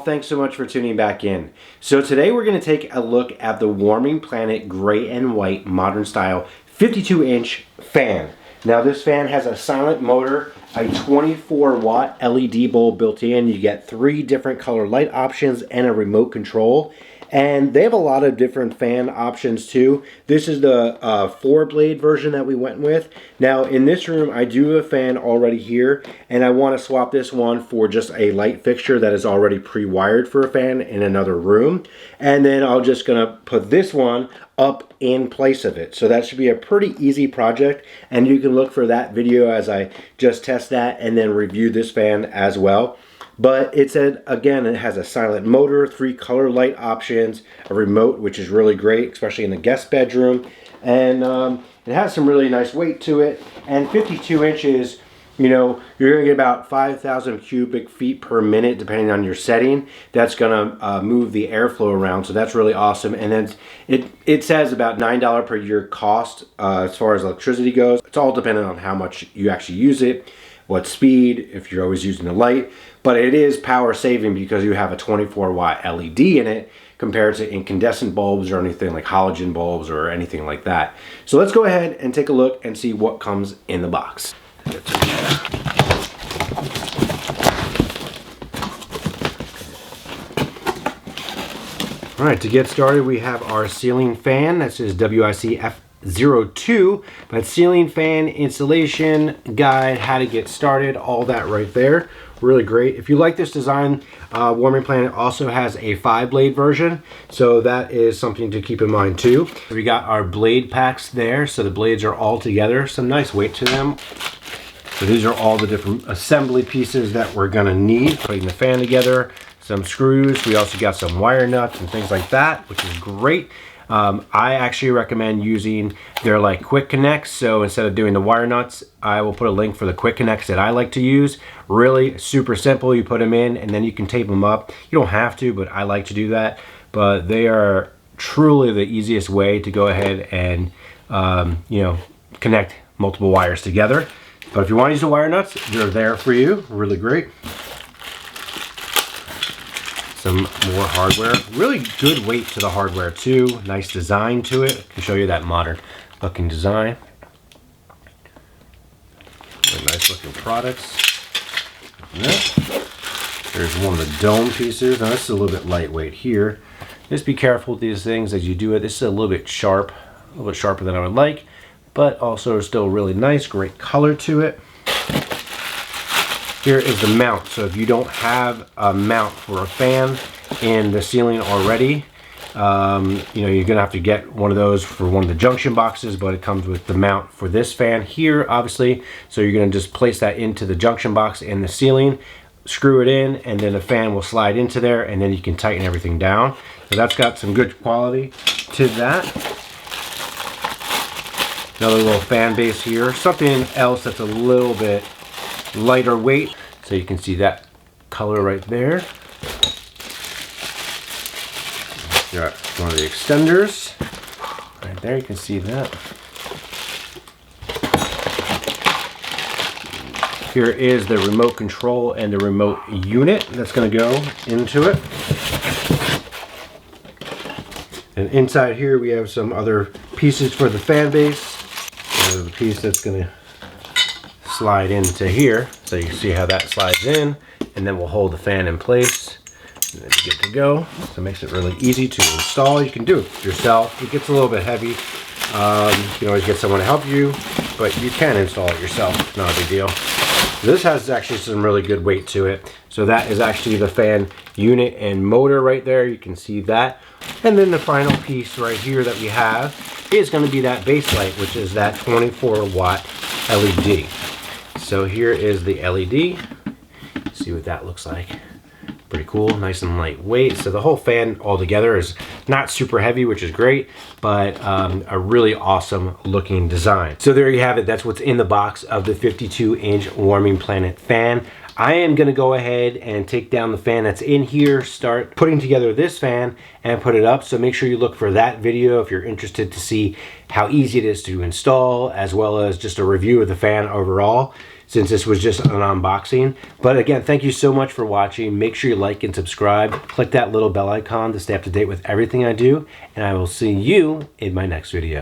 thanks so much for tuning back in. So today we're going to take a look at the Warming Planet Gray and White Modern Style 52-inch fan. Now this fan has a silent motor, a 24-watt LED bulb built in. You get 3 different color light options and a remote control. And they have a lot of different fan options too. This is the 4-blade version that we went with. Now in this room I do have a fan already here, and I want to swap this one for just a light fixture that is already pre-wired for a fan in another room. And then I'm just gonna put this one up in place of it. So that should be a pretty easy project, and you can look for that video as I just test that and then review this fan as well. But it said, again, it has a silent motor, 3 color light options, a remote, which is really great, especially in the guest bedroom. And it has some really nice weight to it. And 52 inches, you know, you're going to get about 5,000 cubic feet per minute, depending on your setting. That's going to move the airflow around, so that's really awesome. And then it says about $9 per year cost as far as electricity goes. It's all dependent on how much you actually use it, what speed, if you're always using the light. But it is power saving because you have a 24-watt LED in it compared to incandescent bulbs or anything like halogen bulbs or anything like that. So let's go ahead and take a look and see what comes in the box. All right, to get started, we have our ceiling fan. This is WIC F02, but ceiling fan installation guide, how to get started, all that right there. Really great. If you like this design, Warming Planet also has a 5-blade version, so that is something to keep in mind too. We got our blade packs there, so the blades are all together, some nice weight to them. So these are all the different assembly pieces that we're gonna need, putting the fan together, some screws. We also got some wire nuts and things like that, which is great. I actually recommend using their like quick connects. So instead of doing the wire nuts, I will put a link for the quick connects that I like to use. Really super simple. You put them in and then you can tape them up. You don't have to, but I like to do that. But they are truly the easiest way to go ahead and you know, connect multiple wires together. But if you want to use the wire nuts, they're there for you. Really great. Some more hardware. Really good weight to the hardware too. Nice design to it. I can show you that modern looking design. Really nice looking products. There's one of the dome pieces. Now this is a little bit lightweight here. Just be careful with these things as you do it. This is a little bit sharp, a little bit sharper than I would like, but also still really nice, great color to it. Here is the mount. So if you don't have a mount for a fan in the ceiling already, you know, you're gonna have to get one of those for one of the junction boxes, but it comes with the mount for this fan here, obviously. So you're gonna just place that into the junction box in the ceiling, screw it in, and then the fan will slide into there, and then you can tighten everything down. So that's got some good quality to that. Another little fan base here. Something else that's a little bit lighter weight, so you can see that color right there. Got one of the extenders right there, you can see that. Here is the remote control and the remote unit that's going to go into it. And inside here we have some other pieces for the fan base. There's a piece that's going to slide into here, so you can see how that slides in, and then we'll hold the fan in place, and then you're good to go. So it makes it really easy to install. You can do it yourself. It gets a little bit heavy. You can always get someone to help you, but you can install it yourself. It's not a big deal. This has actually some really good weight to it. So that is actually the fan unit and motor right there. You can see that. And then the final piece right here that we have is going to be that base light, which is that 24-watt LED. So here is the LED. See what that looks like. Pretty cool, nice and lightweight. So the whole fan altogether is not super heavy, which is great, but a really awesome looking design. So there you have it. That's what's in the box of the 52-inch Warming Planet fan. I am gonna go ahead and take down the fan that's in here, start putting together this fan and put it up. So make sure you look for that video if you're interested to see how easy it is to install, as well as just a review of the fan overall. since this was just an unboxing. But again, thank you so much for watching. Make sure you like and subscribe. Click that little bell icon to stay up to date with everything I do, and I will see you in my next video.